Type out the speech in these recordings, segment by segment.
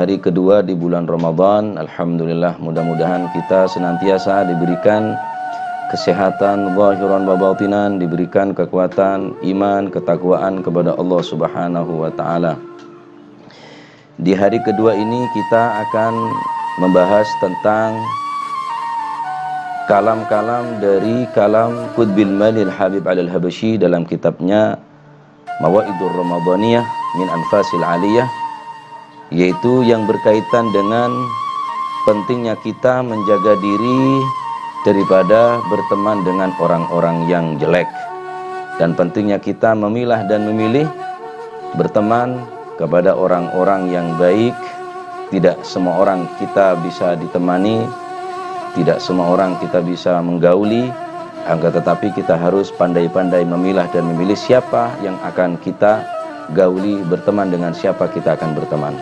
Hari kedua di bulan Ramadan, alhamdulillah, mudah-mudahan kita senantiasa diberikan kesehatan zahiran wa batinan, diberikan kekuatan iman, ketakwaan kepada Allah Subhanahu wa taala. Di hari kedua ini kita akan membahas tentang kalam-kalam dari kalam Qutbil Malil Habib Al-Habasyi dalam kitabnya Mawaidur Ramadaniyah min Anfasil Aliyah, yaitu yang berkaitan dengan pentingnya kita menjaga diri daripada berteman dengan orang-orang yang jelek, dan pentingnya kita memilah dan memilih berteman kepada orang-orang yang baik. Tidak semua orang kita bisa ditemani, tidak semua orang kita bisa menggauli, akan tetapi kita harus pandai-pandai memilah dan memilih siapa yang akan kita gauli, berteman dengan siapa kita akan berteman.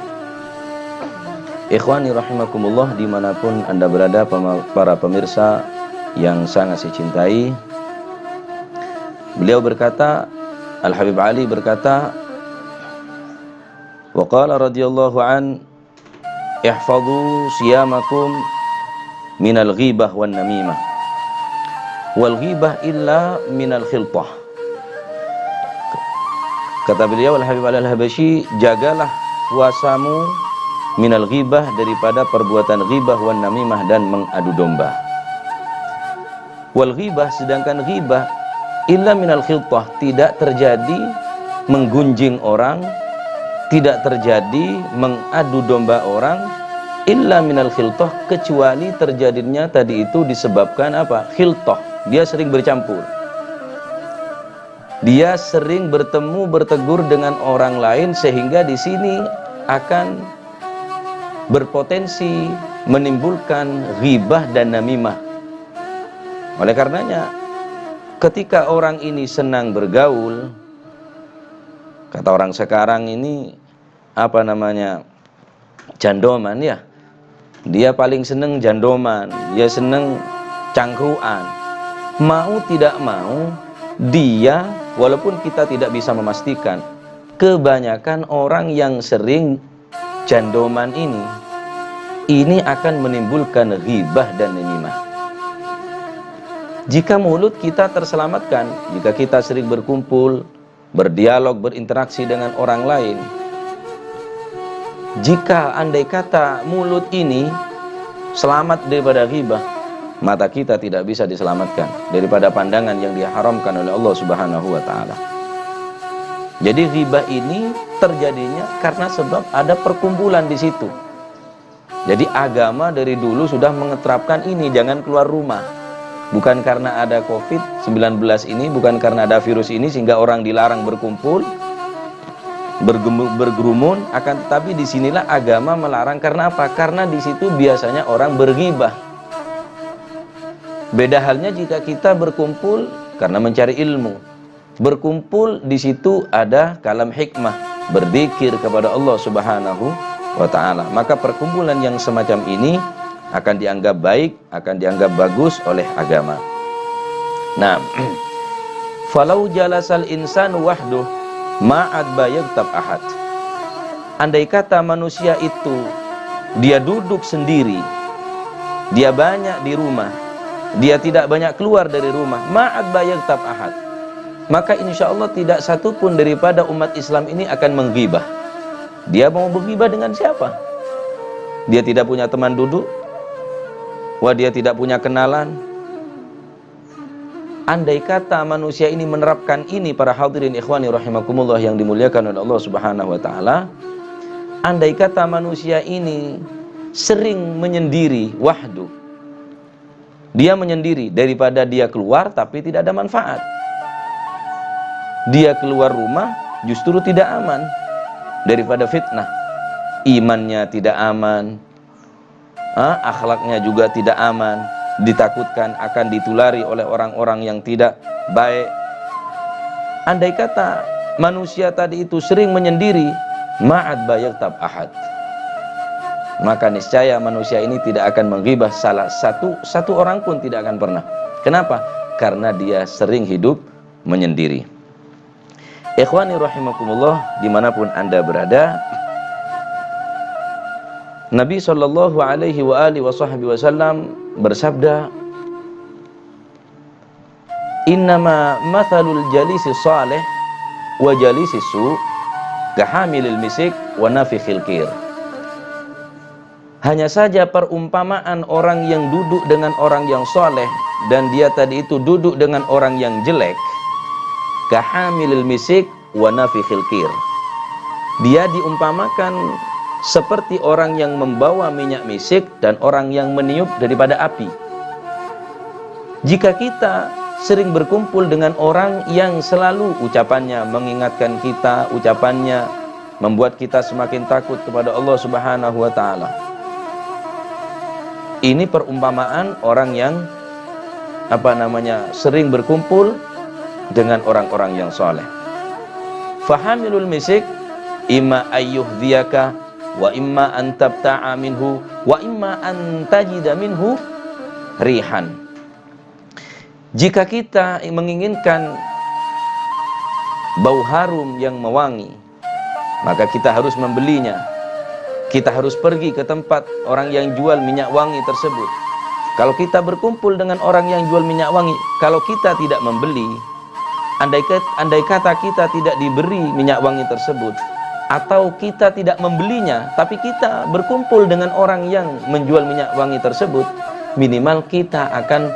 Ikhwani rahimakumullah, dimanapun anda berada, para pemirsa yang sangat saya cintai, beliau berkata, Al-Habib Ali berkata, wa qala radhiyallahu an, ihfadhu siyamakum minal ghibah wan namimah wal ghibah illa minal khiltah. Kata beliau Al-Habib Al-Habasyi, jagalah puasamu minal ghibah, daripada perbuatan ghibah, wan namimah, dan mengadu domba. Wal ghibah, sedangkan ghibah, illa minal khiltah, tidak terjadi menggunjing orang, tidak terjadi mengadu domba orang, illa minal khiltah, kecuali terjadinya tadi itu disebabkan apa? Khiltah, dia sering bercampur, dia sering bertemu bertegur dengan orang lain, sehingga di sini akan berpotensi menimbulkan ghibah dan namimah. Oleh karenanya, ketika orang ini senang bergaul, kata orang sekarang ini apa namanya, jandoman ya, dia paling seneng jandoman, dia seneng cangkruan. Mau tidak mau, dia, walaupun kita tidak bisa memastikan, kebanyakan orang yang sering jandoman ini akan menimbulkan ghibah dan namimah. Jika mulut kita terselamatkan, jika kita sering berkumpul, berdialog, berinteraksi dengan orang lain, jika andai kata mulut ini selamat daripada ghibah, mata kita tidak bisa diselamatkan daripada pandangan yang diharamkan oleh Allah Subhanahu wa taala. Jadi ghibah ini terjadinya karena sebab ada perkumpulan di situ. Jadi agama dari dulu sudah mengeterapkan ini, jangan keluar rumah. Bukan karena ada COVID-19 ini, bukan karena ada virus ini sehingga orang dilarang berkumpul, bergerumun, akan tetapi disinilah agama melarang. Karena apa? Karena di situ biasanya orang berghibah. Beda halnya jika kita berkumpul karena mencari ilmu. Berkumpul di situ ada kalam hikmah, berzikir kepada Allah Subhanahu wa taala. Maka perkumpulan yang semacam ini akan dianggap baik, akan dianggap bagus oleh agama. Nah, falau jalasal insanu wahduh ma'ad bayagtab ahad. Andai kata manusia itu dia duduk sendiri, dia banyak di rumah, dia tidak banyak keluar dari rumah, ma'ad bayagtab ahad, maka insya Allah tidak satu pun daripada umat Islam ini akan menggibah. Dia mau bergibah dengan siapa? Dia tidak punya teman duduk, wah dia tidak punya kenalan. Andai kata manusia ini menerapkan ini, para hadirin ikhwani rahimakumullah yang dimuliakan oleh Allah Subhanahu wa taala, andai kata manusia ini sering menyendiri, wahdu, dia menyendiri, daripada dia keluar tapi tidak ada manfaat. Dia keluar rumah justru tidak aman daripada fitnah, imannya tidak aman, akhlaknya juga tidak aman, ditakutkan akan ditulari oleh orang-orang yang tidak baik. Andai kata manusia tadi itu sering menyendiri, ma'ad bayagtab ahad, maka niscaya manusia ini tidak akan menghibah salah satu orang pun, tidak akan pernah. Kenapa? Karena dia sering hidup menyendiri. Ikhwani rahimakumullah, dimanapun anda berada, Nabi sallallahu alaihi wa alihi wasallam bersabda, "Innama mathalul jalisi salih wa jalisi su kahamilil misik wa nafikhil kir." Hanya saja perumpamaan orang yang duduk dengan orang yang soleh dan dia tadi itu duduk dengan orang yang jelek, kahamilil misik wa nafikhil kir. Dia diumpamakan seperti orang yang membawa minyak misik dan orang yang meniup daripada api. Jika kita sering berkumpul dengan orang yang selalu ucapannya mengingatkan kita, ucapannya membuat kita semakin takut kepada Allah Subhanahu wa taala. Ini perumpamaan orang yang sering berkumpul dengan orang-orang yang soleh. Fahamilul misik imma ayyuhdhiyaka wa imma an tabta'a minhu wa imma an tajida minhu rihan. Jika kita menginginkan bau harum yang mewangi, maka kita harus membelinya. Kita harus pergi ke tempat orang yang jual minyak wangi tersebut. Kalau kita berkumpul dengan orang yang jual minyak wangi, kalau kita tidak membeli, andai kata kita tidak diberi minyak wangi tersebut, atau kita tidak membelinya, tapi kita berkumpul dengan orang yang menjual minyak wangi tersebut, minimal kita akan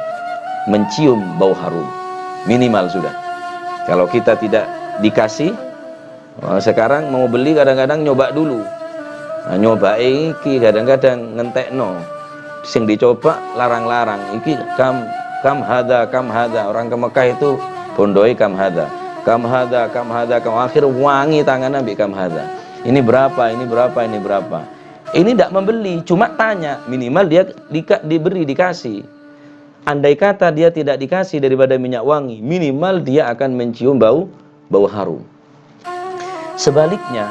mencium bau harum. Minimal sudah. Kalau kita tidak dikasih, sekarang mau beli kadang-kadang nyoba dulu. Nah, nyoba iki kadang-kadang ngentekno. Sing dicoba larang-larang. Iki kam hada. Orang ke Mekah itu bondoi kam hada. Akhir wangi tangan ambil kam hada. Ini berapa? Ini tidak membeli, cuma tanya, minimal dia dikasih. Andai kata dia tidak dikasih daripada minyak wangi, minimal dia akan mencium bau harum. Sebaliknya,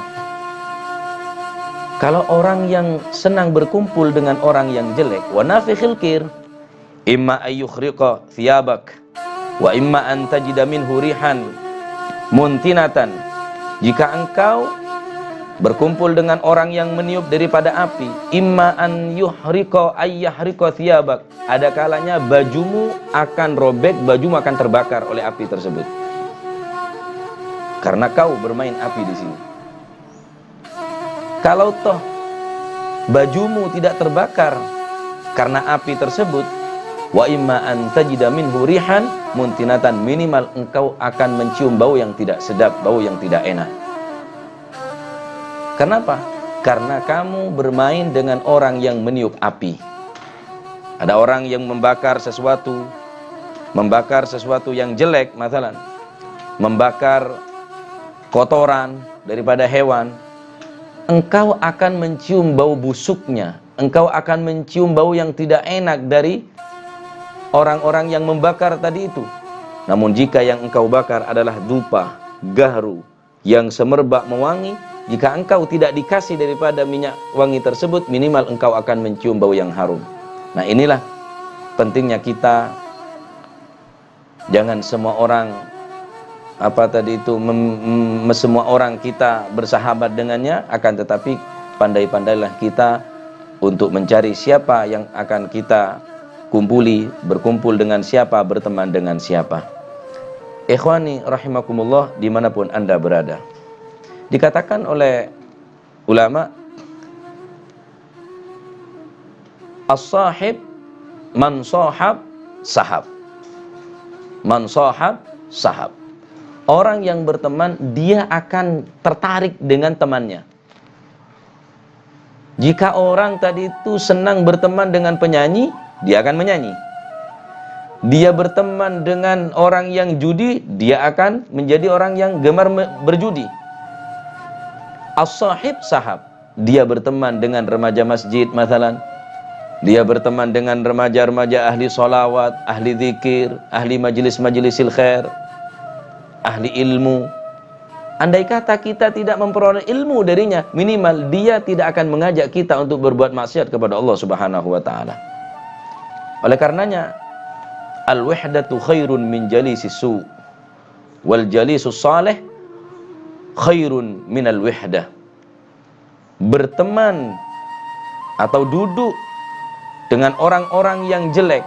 kalau orang yang senang berkumpul dengan orang yang jelek, wa nafikhil kir, imma ayyukhriqa thiyabak wa imma an tajida minhu rihan muntinatan. Jika engkau berkumpul dengan orang yang meniup daripada api, imma an yuhriqa ayyahriqa thiyabak, ada kalanya bajumu akan robek, bajumu akan terbakar oleh api tersebut. Karena kau bermain api di sini. Kalau toh bajumu tidak terbakar karena api tersebut, wa imma an tajida minhu rihan muntinatan, minimal engkau akan mencium bau yang tidak sedap, bau yang tidak enak. Kenapa? Karena kamu bermain dengan orang yang meniup api. Ada orang yang membakar sesuatu yang jelek, masalah membakar kotoran daripada hewan, engkau akan mencium bau busuknya, engkau akan mencium bau yang tidak enak dari orang-orang yang membakar tadi itu. Namun jika yang engkau bakar adalah dupa, gahru, yang semerbak mewangi, jika engkau tidak dikasih daripada minyak wangi tersebut, minimal engkau akan mencium bau yang harum. Nah, inilah pentingnya kita jangan semua orang semua orang kita bersahabat dengannya, akan tetapi pandai-pandailah kita untuk mencari siapa yang akan kita kumpuli, berkumpul dengan siapa, berteman dengan siapa. Ikhwani rahimakumullah, dimanapun Anda berada. Dikatakan oleh ulama, as-sahib man sahab sahab. Man sahab sahab. Orang yang berteman, dia akan tertarik dengan temannya. Jika orang tadi itu senang berteman dengan penyanyi, dia akan menyanyi. Dia berteman dengan orang yang judi, dia akan menjadi orang yang gemar berjudi. As-sahib sahab. Dia berteman dengan remaja masjid, masalan. Dia berteman dengan remaja-remaja ahli solawat, ahli zikir, ahli majelis-majelisil khair, ahli ilmu. Andai kata kita tidak memperoleh ilmu darinya, minimal dia tidak akan mengajak kita untuk berbuat maksiat kepada Allah Subhanahu wa taala. Oleh karenanya, al-wahdatu khairun min jalisi su, wal jalisus salih khairun minal wahdah. Berteman atau duduk dengan orang-orang yang jelek,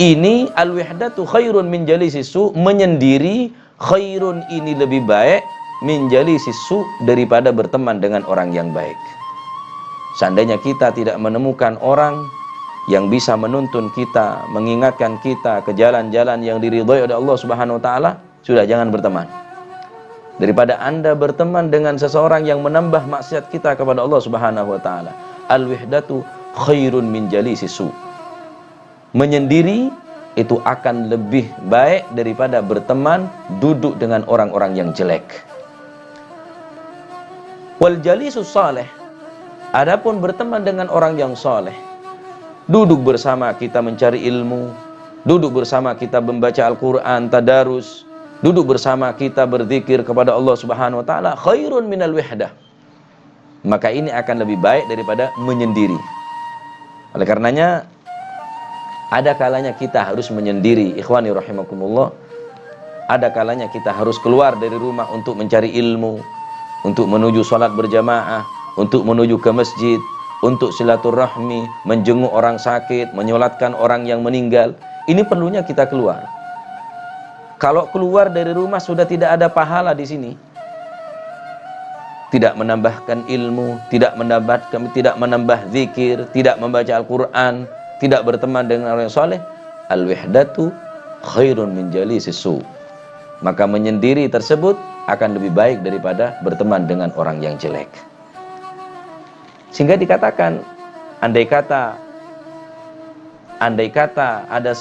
ini al-wihdatu khairun min jalisi su, menyendiri khairun ini lebih baik min jalisi su, daripada berteman dengan orang yang baik. Seandainya kita tidak menemukan orang yang bisa menuntun kita, mengingatkan kita ke jalan-jalan yang diridhai oleh Allah Subhanahu wa taala, sudah jangan berteman. Daripada Anda berteman dengan seseorang yang menambah maksiat kita kepada Allah Subhanahu wa taala. Al-wihdatu khairun min jalisi su. Menyendiri itu akan lebih baik daripada berteman duduk dengan orang-orang yang jelek. Wal jalisus saleh, adapun berteman dengan orang yang saleh, duduk bersama kita mencari ilmu, duduk bersama kita membaca Al-Quran, tadarus, duduk bersama kita berzikir kepada Allah Subhanahu wa taala, khairun minal wihdah. Maka ini akan lebih baik daripada menyendiri. Oleh karenanya, ada kalanya kita harus menyendiri, ikhwani rahimakumullah. Ada kalanya kita harus keluar dari rumah untuk mencari ilmu, untuk menuju sholat berjamaah, untuk menuju ke masjid, untuk silaturahmi, menjenguk orang sakit, menyolatkan orang yang meninggal. Ini perlunya kita keluar. Kalau keluar dari rumah sudah tidak ada pahala di sini, tidak menambahkan ilmu, tidak menambah zikir, tidak membaca Al-Quran, tidak berteman dengan orang yang soleh, al-wihdatu khairun min jalisi su. Maka menyendiri tersebut akan lebih baik daripada berteman dengan orang yang jelek. Sehingga dikatakan, andai kata ada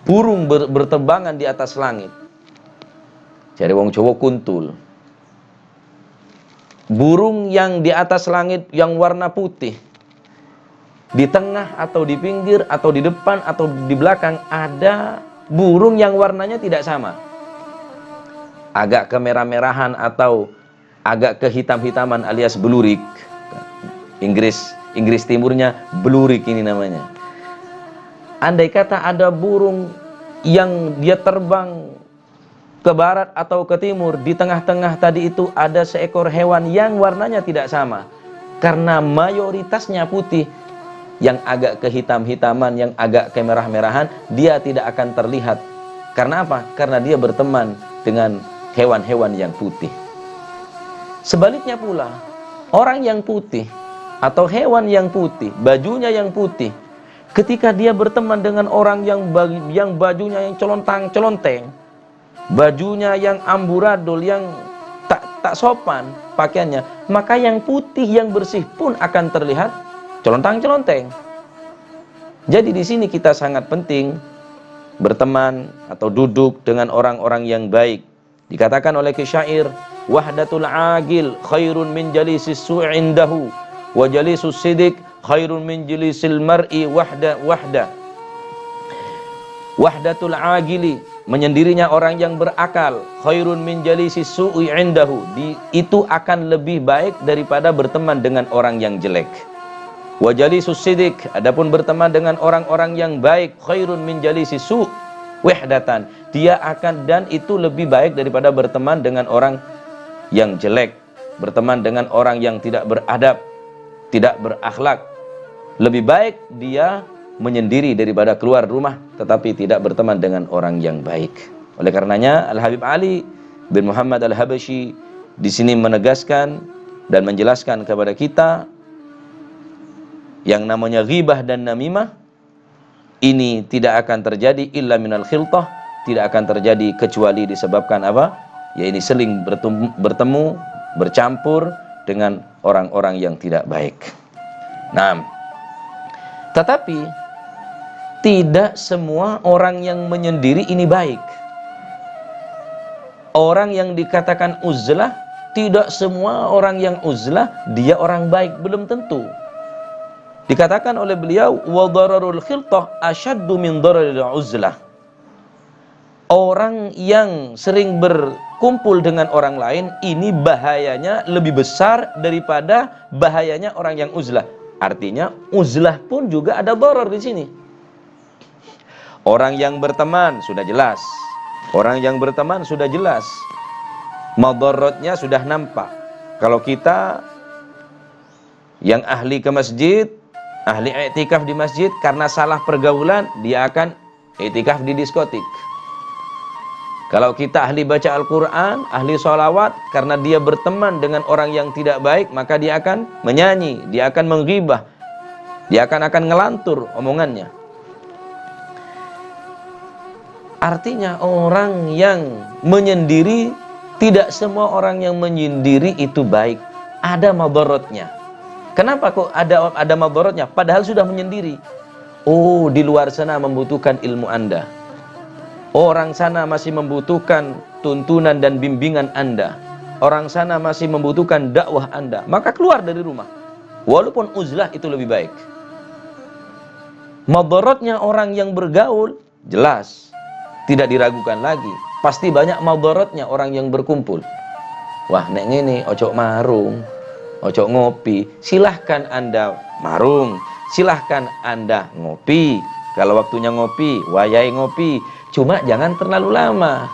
burung berterbangan di atas langit, jadi wong Jawa kuntul, burung yang di atas langit yang warna putih, di tengah atau di pinggir atau di depan atau di belakang ada burung yang warnanya tidak sama, agak kemerah-merahan atau agak kehitam-hitaman alias belurik. Inggris timurnya belurik ini namanya. Andai kata ada burung yang dia terbang ke barat atau ke timur, di tengah-tengah tadi itu ada seekor hewan yang warnanya tidak sama, karena mayoritasnya putih, yang agak kehitam-hitaman, yang agak kemerah-merahan, dia tidak akan terlihat. Karena apa? Karena dia berteman dengan hewan-hewan yang putih. Sebaliknya pula, orang yang putih atau hewan yang putih, bajunya yang putih, ketika dia berteman dengan orang yang bajunya yang celontang-celonteng, bajunya yang amburadul, yang tak sopan pakaiannya, maka yang putih yang bersih pun akan terlihat celontang-celonteng. Jadi di sini kita sangat penting berteman atau duduk dengan orang-orang yang baik. Dikatakan oleh syair, wahdatul agil khairun min jalisis su'indahu wa jalisus sidik khairun min jalisil mar'i wahda. Wahdatul agili, menyendirinya orang yang berakal, khairun min jalisis su'i indahu, itu akan lebih baik daripada berteman dengan orang yang jelek. Wa jalisus sidik, adapun berteman dengan orang-orang yang baik, khairun min jalisis su' wahdatan, dia akan, dan itu lebih baik daripada berteman dengan orang yang jelek, berteman dengan orang yang tidak beradab, tidak berakhlak. Lebih baik dia menyendiri daripada keluar rumah tetapi tidak berteman dengan orang yang baik. Oleh karenanya Al-Habib Ali bin Muhammad Al-Habashi di sini menegaskan dan menjelaskan kepada kita yang namanya ghibah dan namimah ini tidak akan terjadi illa minal khiltah, tidak akan terjadi kecuali disebabkan apa? Ya ini seling bertemu, bercampur dengan orang-orang yang tidak baik. Nah, tetapi tidak semua orang yang menyendiri ini baik. Orang yang dikatakan uzlah, tidak semua orang yang uzlah dia orang baik, belum tentu. Dikatakan oleh beliau, wa dararul khiltah asyaddu min dararil uzlah. Orang yang sering berkumpul dengan orang lain ini bahayanya lebih besar daripada bahayanya orang yang uzlah. Artinya uzlah pun juga ada darar di sini. Orang yang berteman sudah jelas. Orang yang berteman sudah jelas. Madaratnya sudah nampak. Kalau kita Yang ahli ke masjid, ahli i'tikaf di masjid, karena salah pergaulan, dia akan i'tikaf di diskotik. Kalau kita ahli baca Al-Quran, ahli sholawat, karena dia berteman dengan orang yang tidak baik, maka dia akan menyanyi, dia akan menggibah, dia akan ngelantur omongannya. Artinya orang yang menyendiri, tidak semua orang yang menyendiri itu baik. Ada madaratnya. Kenapa kok ada madaratnya? Padahal sudah menyendiri. Oh, di luar sana membutuhkan ilmu Anda. Orang sana masih membutuhkan tuntunan dan bimbingan Anda. Orang sana masih membutuhkan dakwah Anda. Maka keluar dari rumah. Walaupun uzlah itu lebih baik. Madaratnya orang yang bergaul, jelas. Tidak diragukan lagi. Pasti banyak madaratnya orang yang berkumpul. Wah, nek ngene, ojo marung, ojo ngopi. Silahkan Anda marung, silahkan Anda ngopi. Kalau waktunya ngopi, wayai ngopi. Cuma jangan terlalu lama.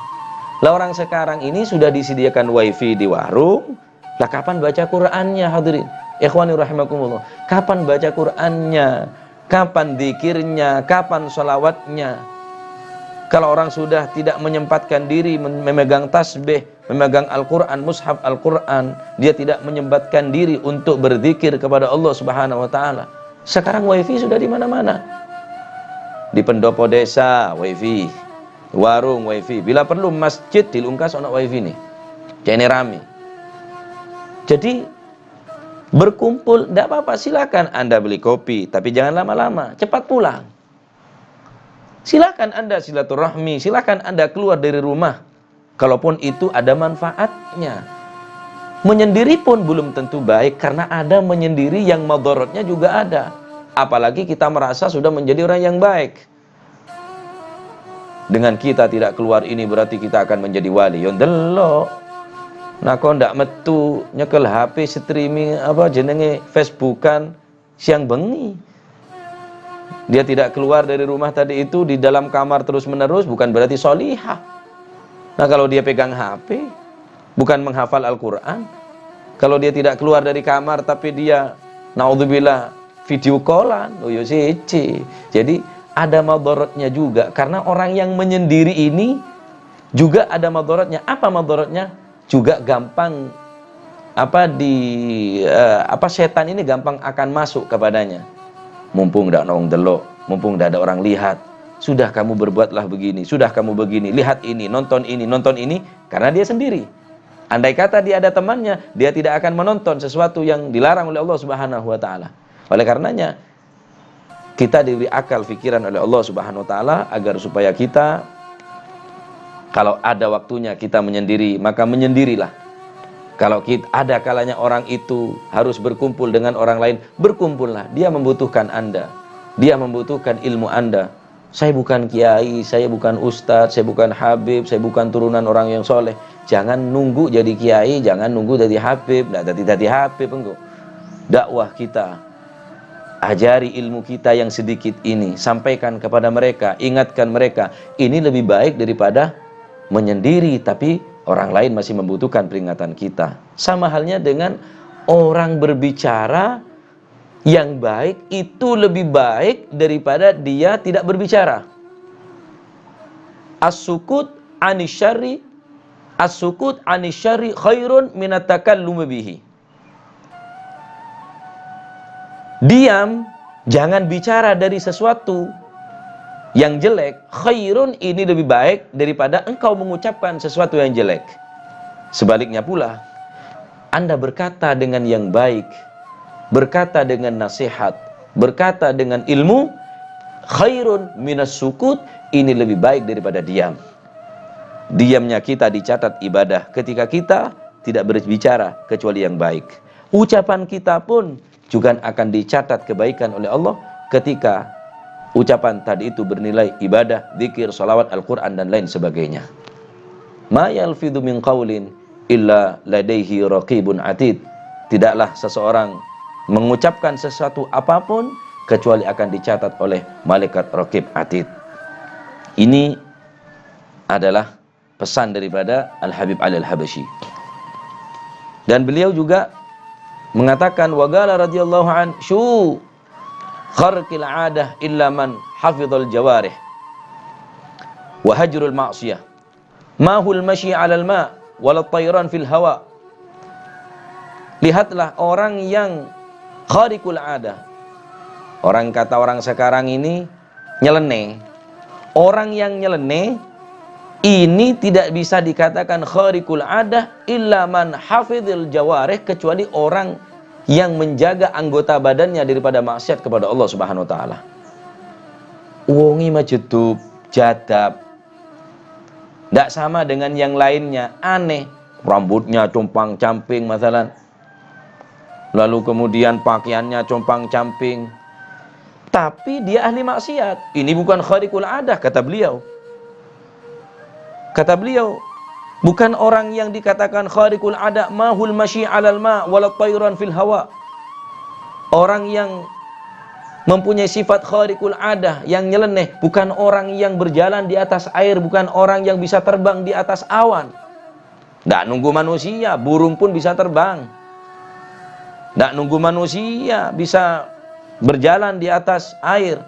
Lah orang sekarang ini sudah disediakan wifi di warung. Lah kapan baca Qur'annya, hadirin? Ikhwani rahimakumullah. Kapan baca Qur'annya? Kapan dzikirnya? Kapan sholawatnya? Kalau orang sudah tidak menyempatkan diri memegang tasbih, memegang Al-Quran, mushaf Al-Quran, dia tidak menyempatkan diri untuk berzikir kepada Allah Subhanahu wa Ta'ala. Sekarang wifi sudah di mana-mana. Di pendopo desa wifi, warung wifi, bila perlu masjid dilungkas ono wifi nih. Jadi rame. Jadi berkumpul tidak apa-apa, silakan Anda beli kopi, tapi jangan lama-lama, cepat pulang. Silakan Anda silaturahmi, silakan Anda keluar dari rumah. Kalaupun itu ada manfaatnya. Menyendiri pun belum tentu baik, karena ada menyendiri yang madaratnya juga ada. Apalagi kita merasa sudah menjadi orang yang baik. Dengan kita tidak keluar ini berarti kita akan menjadi wali. Yo ndelok. Nah kok ndak metu nyekel HP streaming apa jenenge Facebookan siang bengi. Dia tidak keluar dari rumah tadi itu, di dalam kamar terus menerus, bukan berarti solihah. Nah kalau dia pegang HP, bukan menghafal Al-Quran. Kalau dia tidak keluar dari kamar tapi dia naudzubillah video callan, oh yo siji. Jadi ada madaratnya juga, karena orang yang menyendiri ini juga ada madaratnya. Apa madaratnya? Juga gampang setan ini gampang akan masuk kepadanya. Mumpung tidak nong delok, mumpung tidak ada orang lihat, sudah kamu berbuatlah begini, sudah kamu begini, lihat ini, nonton ini, karena dia sendiri. Andai kata dia ada temannya, dia tidak akan menonton sesuatu yang dilarang oleh Allah Subhanahu wa Ta'ala. Oleh karenanya, kita diberi akal pikiran oleh Allah Subhanahu wa Ta'ala agar supaya kita, kalau ada waktunya kita menyendiri, maka menyendirilah. Kalau kita, ada kalanya orang itu harus berkumpul dengan orang lain, berkumpullah. Dia membutuhkan Anda, dia membutuhkan ilmu Anda. Saya bukan kiai, saya bukan ustadz, saya bukan habib, saya bukan turunan orang yang soleh. Jangan nunggu jadi kiai, jangan nunggu jadi habib. Nah, jadi habib enggak. Dakwah kita, ajari ilmu kita yang sedikit ini, sampaikan kepada mereka, ingatkan mereka. Ini lebih baik daripada menyendiri tapi orang lain masih membutuhkan peringatan kita. Sama halnya dengan orang berbicara yang baik, itu lebih baik daripada dia tidak berbicara. As-sukut anisyari khairun minat takallum bihi. Diam, jangan bicara dari sesuatu yang jelek, khairun ini lebih baik daripada engkau mengucapkan sesuatu yang jelek. Sebaliknya pula, Anda berkata dengan yang baik, berkata dengan nasihat, berkata dengan ilmu, khairun minas sukut, ini lebih baik daripada diam. Diamnya kita dicatat ibadah ketika kita tidak berbicara kecuali yang baik. Ucapan kita pun juga akan dicatat kebaikan oleh Allah ketika ucapan tadi itu bernilai ibadah, zikir, salawat, Al-Quran dan lain sebagainya. Ma yalfidhu min qawlin illa ladaihi raqibun atid. Tidaklah seseorang mengucapkan sesuatu apapun kecuali akan dicatat oleh malaikat raqib atid. Ini adalah pesan daripada Al-Habib Ali Al-Habasyi. Dan beliau juga mengatakan waqala radhiyallahu an syu kharqil 'adah illa man hafizal jawarih wa hajrul ma'siyah mahul masyi 'alal ma' wal tayran fil hawa. Lihatlah orang yang khariqul 'adah. Orang kata orang sekarang ini nyeleneh. Orang yang nyeleneh ini tidak bisa dikatakan khariqul 'adah illa man hafizil jawarih, kecuali orang yang menjaga anggota badannya daripada maksiat kepada Allah Subhanahu wa taala. Wongi majedub, jadab. Tidak sama dengan yang lainnya, aneh. Rambutnya compang-camping masalah. Lalu kemudian pakaiannya compang-camping. Tapi dia ahli maksiat. Ini bukan khariqul 'adah, kata beliau. Kata beliau, bukan orang yang dikatakan khariqul 'adah mahul masyi 'alal ma' wal tayran fil hawa. Orang yang mempunyai sifat khariqul 'adah, yang nyeleneh, bukan orang yang berjalan di atas air, bukan orang yang bisa terbang di atas awan. Tidak nunggu manusia, burung pun bisa terbang. Tidak nunggu manusia bisa berjalan di atas air.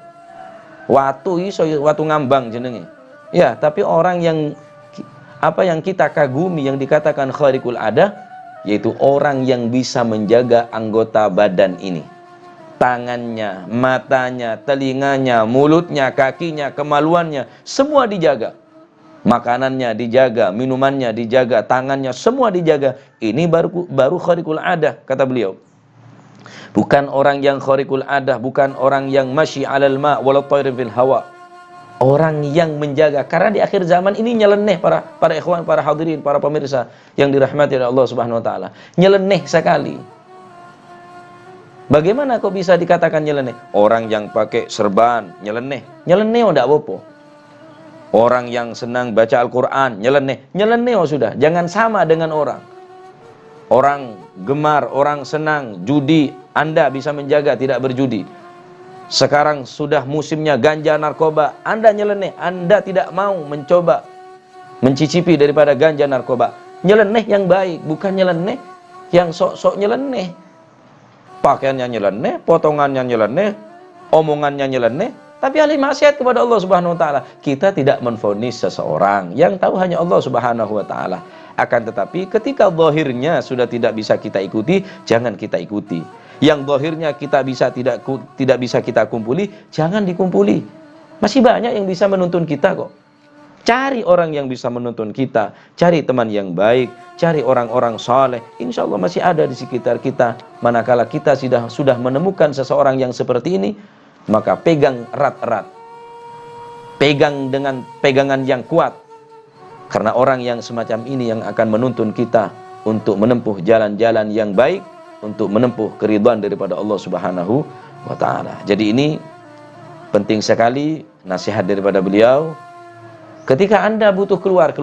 Watu iso, watu ngambang jenenge. Ya, tapi orang yang kita kagumi yang dikatakan khariqul 'adah, yaitu orang yang bisa menjaga anggota badan ini. Tangannya, matanya, telinganya, mulutnya, kakinya, kemaluannya, semua dijaga. Makanannya dijaga, minumannya dijaga, tangannya semua dijaga. Ini baru khariqul 'adah, kata beliau. Bukan orang yang khariqul 'adah, bukan orang yang masyi 'alal ma' wal tayrin fil hawa. Orang yang menjaga, karena di akhir zaman ini nyeleneh para ikhwan, para hadirin, para pemirsa yang dirahmati oleh Allah Subhanahu wa taala. Nyeleneh sekali. Bagaimana kok bisa dikatakan nyeleneh? Orang yang pakai serban nyeleneh. Nyeleneh ndak apa-apa. Orang yang senang baca Al-Qur'an nyeleneh. Nyeleneh sudah, jangan sama dengan orang. Orang gemar, orang senang judi, Anda bisa menjaga tidak berjudi. Sekarang sudah musimnya ganja narkoba, Anda nyeleneh, Anda tidak mau mencoba mencicipi daripada ganja narkoba. Nyeleneh yang baik, bukan nyeleneh yang sok-sok nyeleneh. Pakaiannya nyeleneh, potongannya nyeleneh, omongannya nyeleneh, tapi ahli maksiat kepada Allah Subhanahu wa taala. Kita tidak menvonis seseorang, yang tahu hanya Allah Subhanahu wa taala. Akan tetapi ketika zahirnya sudah tidak bisa kita ikuti, jangan kita ikuti. Yang zahirnya kita tidak bisa kita kumpuli, jangan dikumpuli. Masih banyak yang bisa menuntun kita kok. Cari orang yang bisa menuntun kita, cari teman yang baik, cari orang-orang saleh. Insya Allah masih ada di sekitar kita. Manakala kita sudah menemukan seseorang yang seperti ini, maka pegang erat-erat. Pegang dengan pegangan yang kuat. Karena orang yang semacam ini yang akan menuntun kita untuk menempuh jalan-jalan yang baik, untuk menempuh keridhaan daripada Allah Subhanahu wa taala. Jadi ini penting sekali nasihat daripada beliau. Ketika Anda butuh keluar.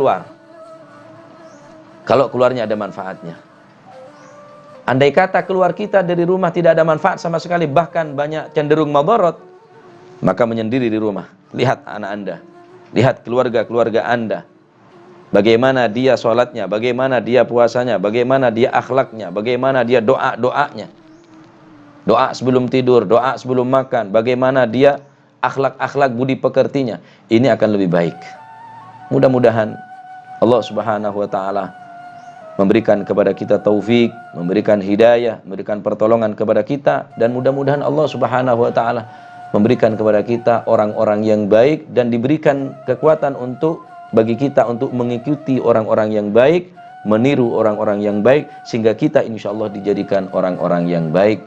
Kalau keluarnya ada manfaatnya. Andai kata keluar kita dari rumah tidak ada manfaat sama sekali, bahkan banyak cenderung madarat, maka menyendiri di rumah. Lihat anak Anda, lihat keluarga Anda. Bagaimana dia sholatnya, bagaimana dia puasanya, bagaimana dia akhlaknya, bagaimana dia doanya. Doa sebelum tidur, doa sebelum makan, bagaimana dia akhlak budi pekertinya. Ini akan lebih baik. Mudah-mudahan Allah Subhanahu wa taala memberikan kepada kita taufik, memberikan hidayah, memberikan pertolongan kepada kita, dan mudah-mudahan Allah Subhanahu wa taala memberikan kepada kita orang-orang yang baik dan diberikan kekuatan bagi kita untuk mengikuti orang-orang yang baik, meniru orang-orang yang baik, sehingga kita insya Allah dijadikan orang-orang yang baik.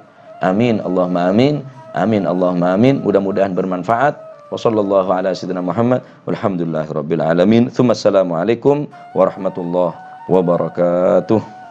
Amin Allahumma amin. Amin Allahumma amin. Mudah-mudahan bermanfaat. Wassallallahu ala sayyidina Muhammad walhamdulillahirabbil alamin. Tsumma assalamualaikum warahmatullahi wabarakatuh.